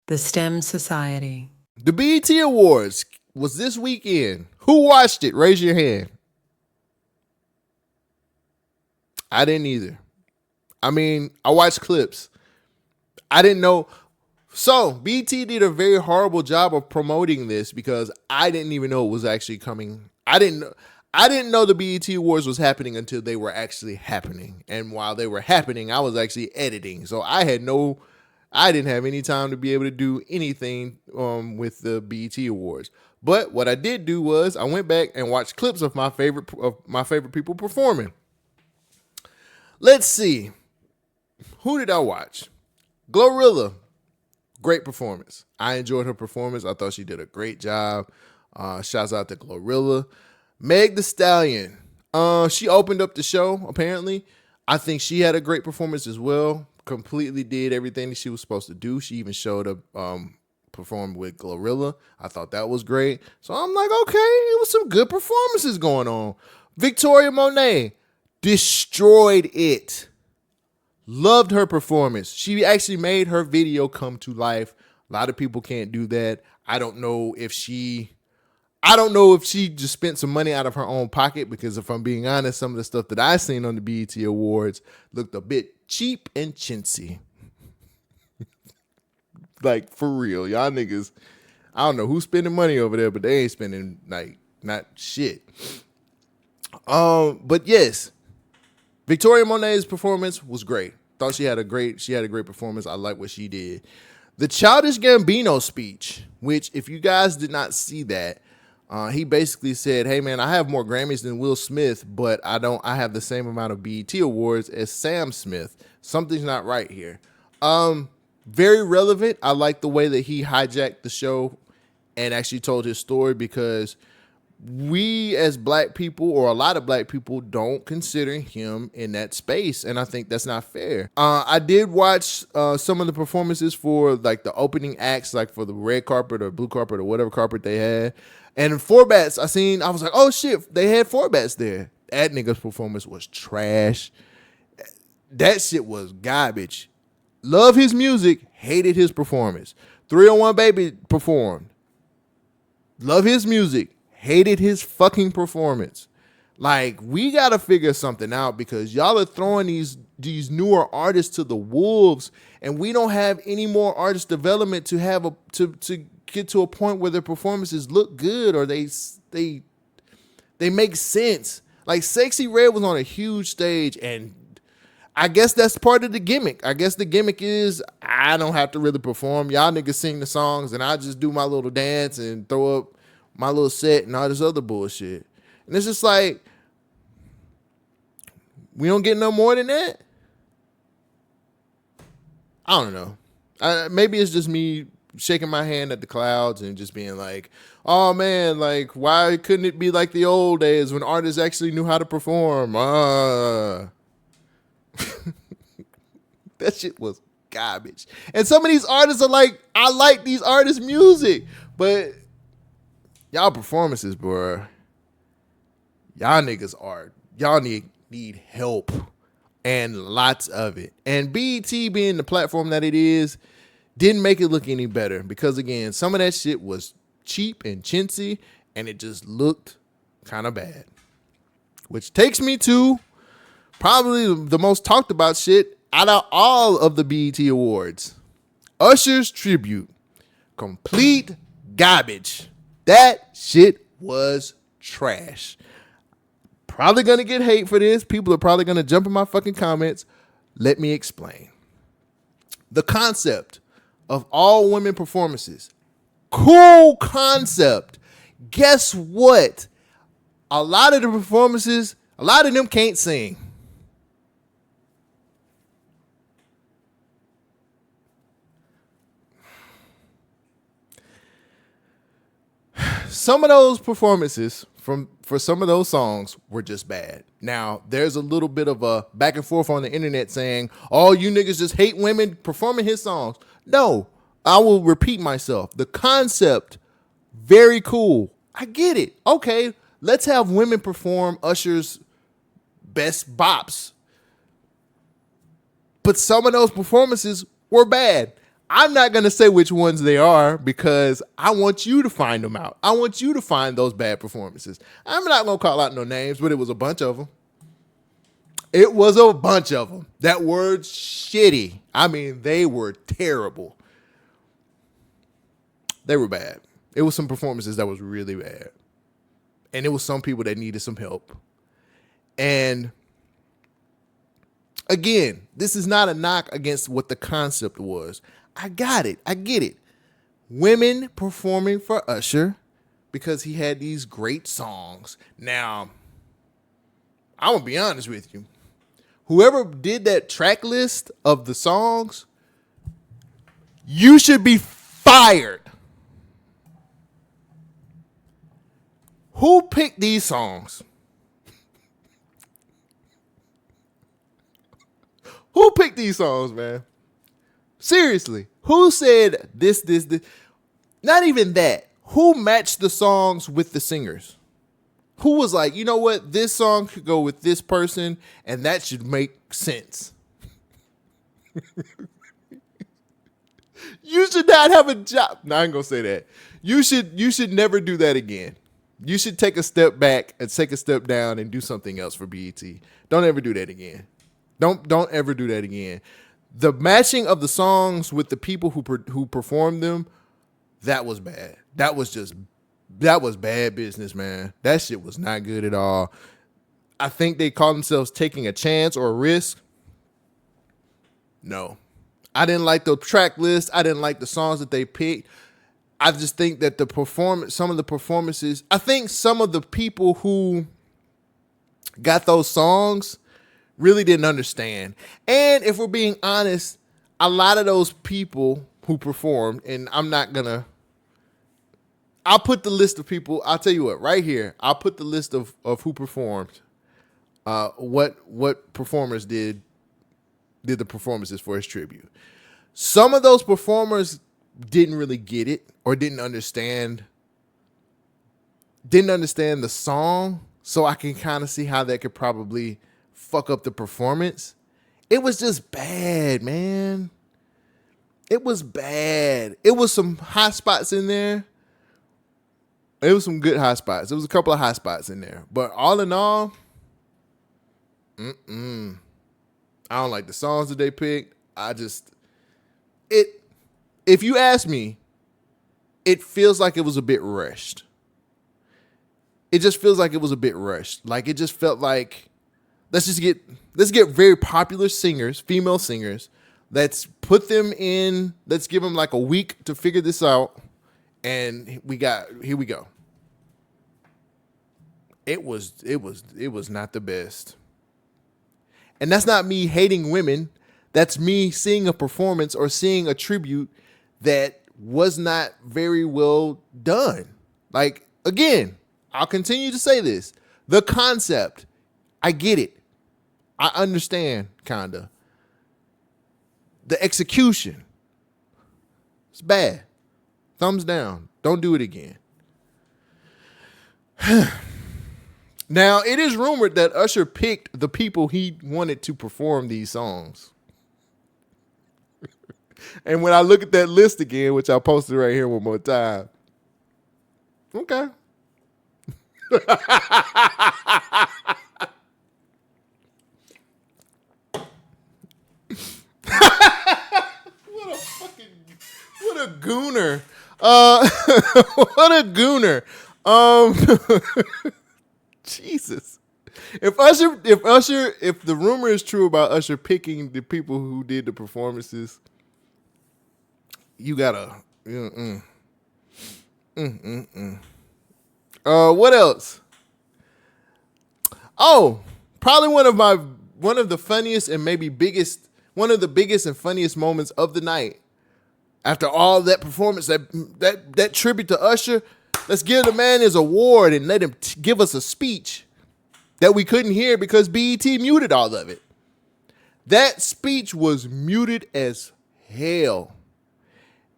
The STEM Society. The BET Awards was this weekend. Who watched it? Raise your hand. I didn't either. I mean, I watched clips. I didn't know. So, BET did a very horrible job of promoting this because I didn't even know it was actually coming. I didn't know the BET Awards was happening until they were actually happening. And while they were happening, I was actually editing. So I didn't have any time to be able to do anything with the BET Awards. But what I did do was I went back and watched clips of my favorite people performing. Let's see. Who did I watch? Glorilla. Great performance. I enjoyed her performance. I thought she did a great job. Shouts out to Glorilla. Meg Thee Stallion. She opened up the show, apparently. I think she had a great performance as well. Completely did everything that she was supposed to do. She even showed up, performed with Glorilla. I thought that was great. So I'm like, okay, it was some good performances going on. Victoria Monet destroyed it. Loved her performance. She actually made her video come to life. A lot of people can't do that. I don't know if she just spent some money out of her own pocket, because if I'm being honest, some of the stuff that I seen on the BET Awards looked a bit cheap and chintzy. Like, for real. Y'all niggas, I don't know who's spending money over there, but they ain't spending, like, not shit. But yes, Victoria Monet's performance was great. Thought she had a great performance. I like what she did. The Childish Gambino speech, which if you guys did not see that, he basically said, hey man, I have more Grammys than Will Smith, but I have the same amount of BET awards as Sam Smith. Something's not right here. Very relevant. I like the way that he hijacked the show and actually told his story, because we as black people, or a lot of black people, don't consider him in that space, and I think that's not fair. I did watch some of the performances for like the opening acts, like for the red carpet or blue carpet or whatever carpet they had, and Forbats I was like, oh shit, they had Forbats there. That nigga's performance was trash. That shit was garbage. Love his music, hated his performance. 301 Baby performed. Love his music, hated his fucking performance. Like, we gotta figure something out, because y'all are throwing these newer artists to the wolves, and we don't have any more artist development to get to a point where their performances look good, or they make sense. Like, Sexy Red was on a huge stage, and I guess that's part of the gimmick. I guess the gimmick is I don't have to really perform. Y'all niggas sing the songs, and I just do my little dance and throw up my little set and all this other bullshit. And it's just like, we don't get no more than that? I don't know. Maybe it's just me shaking my hand at the clouds and just being like, oh man, like, why couldn't it be like the old days when artists actually knew how to perform? That shit was garbage. And some of these artists are like, I like these artists' music, but y'all performances, bro, y'all niggas y'all need help, and lots of it. And BET, being the platform that it is, didn't make it look any better, because again, some of that shit was cheap and chintzy, and it just looked kind of bad. Which takes me to probably the most talked about shit out of all of the BET Awards. Usher's tribute. Complete garbage. That shit was trash. Probably gonna get hate for this. People are probably gonna jump in my fucking comments. Let me explain. The concept of all women performances. Cool concept. Guess what? A lot of the performances, a lot of them can't sing. Some of those performances for some of those songs were just bad. Now, there's a little bit of a back and forth on the internet saying, oh, you niggas just hate women performing his songs. No, I will repeat myself. The concept, very cool. I get it. Okay, let's have women perform Usher's best bops. But some of those performances were bad. I'm not going to say which ones they are because I want you to find them out. I want you to find those bad performances. I'm not going to call out no names, but it was a bunch of them. It was a bunch of them. That word shitty. I mean, they were terrible. They were bad. It was some performances that was really bad. And it was some people that needed some help. And again, this is not a knock against what the concept was. I got it. I get it. Women performing for Usher because he had these great songs. Now, I'm going to be honest with you. Whoever did that track list of the songs, you should be fired. Who picked these songs? Who picked these songs, man? Seriously. Who said this? Not even that. Who matched the songs with the singers? Who was like, you know what? This song could go with this person, and that should make sense. You should not have a job. No, I ain't gonna say that. You should never do that again. You should take a step back and take a step down and do something else for BET. Don't ever do that again. Don't ever do that again. The matching of the songs with the people who performed them, that was bad. That was bad business, man. That shit was not good at all. I think they call themselves taking a chance or a risk. No. I didn't like the track list. I didn't like the songs that they picked. I just think that some of the performances, I think some of the people who got those songs really didn't understand. And if we're being honest, a lot of those people who performed, and I'll put the list of people, I'll tell you what, right here, I'll put the list of who performed, what performers did the performances for his tribute. Some of those performers didn't really get it or didn't understand the song, so I can kind of see how that could probably fuck up the performance. It was just bad, man. It was bad. It was some high spots in there. It was some good high spots. There was a couple of high spots in there. But all in all, I don't like the songs that they picked. If you ask me, it feels like it was a bit rushed. It just feels like it was a bit rushed. Like it just felt like let's get very popular singers, female singers. Let's put them in. Let's give them like a week to figure this out, and here we go. It was not the best, and that's not me hating women. That's me seeing a performance or seeing a tribute that was not very well done. Like, again, I'll continue to say this. The concept, I get it. I understand, kinda. The execution, it's bad. Thumbs down. Don't do it again. Now, it is rumored that Usher picked the people he wanted to perform these songs. And when I look at that list again, which I posted right here one more time, okay. What a gooner. What a gooner. Jesus. If the rumor is true about Usher picking the people who did the performances, you gotta. What else? Oh, probably one of the funniest and maybe one of the biggest and funniest moments of the night. After all that performance, that tribute to Usher, let's give the man his award and let him give us a speech that we couldn't hear because BET muted all of it. That speech was muted as hell.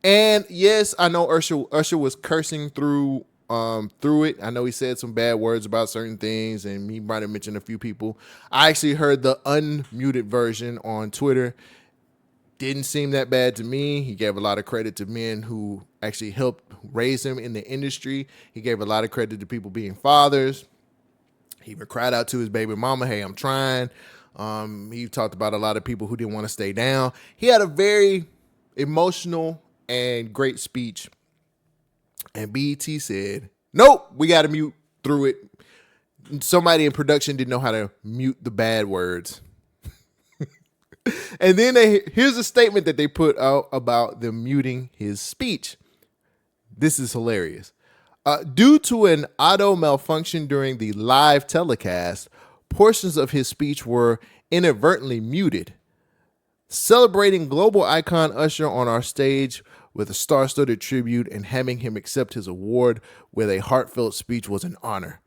And yes, I know Usher was cursing through it. I know he said some bad words about certain things, and he might have mentioned a few people. I actually heard the unmuted version on Twitter. didn't seem that bad to me. He gave a lot of credit to men who actually helped raise him in the industry. He gave a lot of credit to people being fathers. He even cried out to his baby mama, hey, I'm trying. He talked about a lot of people who didn't want to stay down. He had a very emotional and great speech. And BET said, nope, we got to mute through it. Somebody in production didn't know how to mute the bad words. And then here's a statement that they put out about them muting his speech. This is hilarious. Due to an audio malfunction during the live telecast, portions of his speech were inadvertently muted. Celebrating global icon Usher on our stage with a star-studded tribute and having him accept his award with a heartfelt speech was an honor.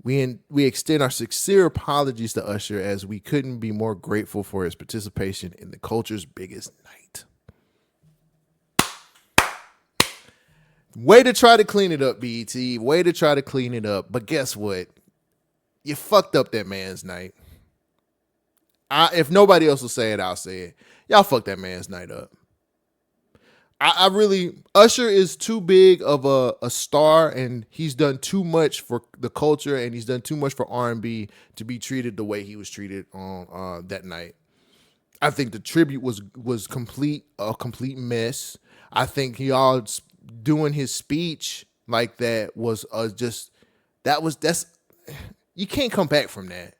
We extend our sincere apologies to Usher as we couldn't be more grateful for his participation in the culture's biggest night. Way to try to clean it up, BET. Way to try to clean it up. But guess what? You fucked up that man's night. If nobody else will say it, I'll say it. Y'all fucked that man's night up. Usher is too big of a star, and he's done too much for the culture, and he's done too much for R&B to be treated the way he was treated on that night. I think the tribute was a complete mess. I think y'all doing his speech like that was that's you can't come back from that.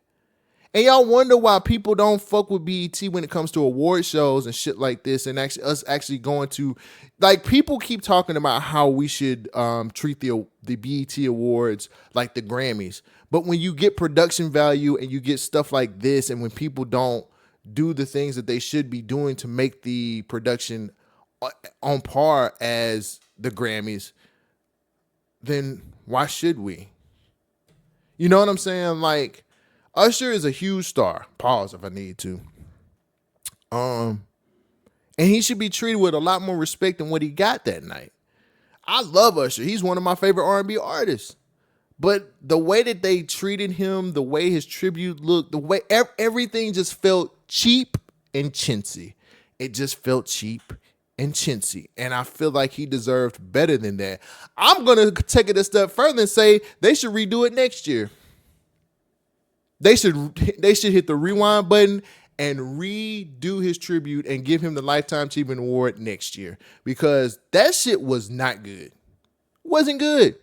And y'all wonder why people don't fuck with BET when it comes to award shows and shit like this, and actually going to, like, people keep talking about how we should treat the BET awards like the Grammys. But when you get production value and you get stuff like this, and when people don't do the things that they should be doing to make the production on par as the Grammys, then why should we? You know what I'm saying? Like, Usher is a huge star. Pause if I need to. And he should be treated with a lot more respect than what he got that night. I love Usher. He's one of my favorite R&B artists. But the way that they treated him, the way his tribute looked, the way everything just felt cheap and chintzy. It just felt cheap and chintzy. And I feel like he deserved better than that. I'm going to take it a step further and say they should redo it next year. They should hit the rewind button and redo his tribute and give him the Lifetime Achievement Award next year, because that shit was not good. It wasn't good.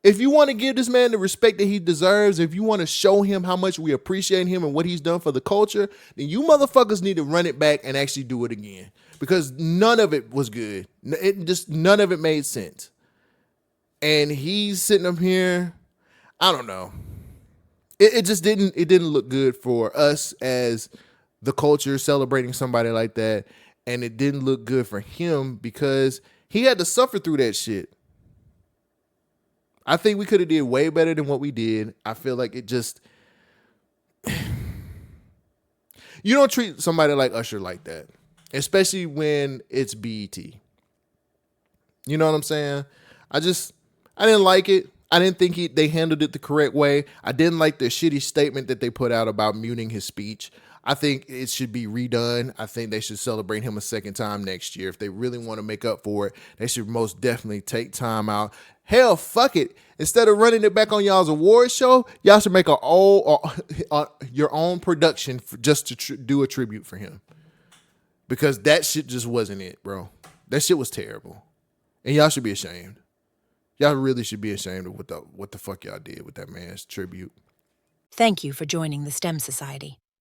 If you want to give this man the respect that he deserves, if you want to show him how much we appreciate him and what he's done for the culture, then you motherfuckers need to run it back and actually do it again, because none of it was good. None of it made sense. And he's sitting up here, I don't know. It didn't look good for us as the culture celebrating somebody like that. And it didn't look good for him because he had to suffer through that shit. I think we could have did way better than what we did. I feel like it just, you don't treat somebody like Usher like that, especially when it's BET. You know what I'm saying? I didn't like it. I didn't think they handled it the correct way. I didn't like the shitty statement that they put out about muting his speech. I think it should be redone. I think they should celebrate him a second time next year. If they really want to make up for it, they should most definitely take time out. Hell, fuck it. Instead of running it back on y'all's award show, y'all should make your own production just to do a tribute for him. Because that shit just wasn't it, bro. That shit was terrible. And y'all should be ashamed. Y'all really should be ashamed of what the fuck y'all did with that man's tribute. Thank you for joining the STEM Society.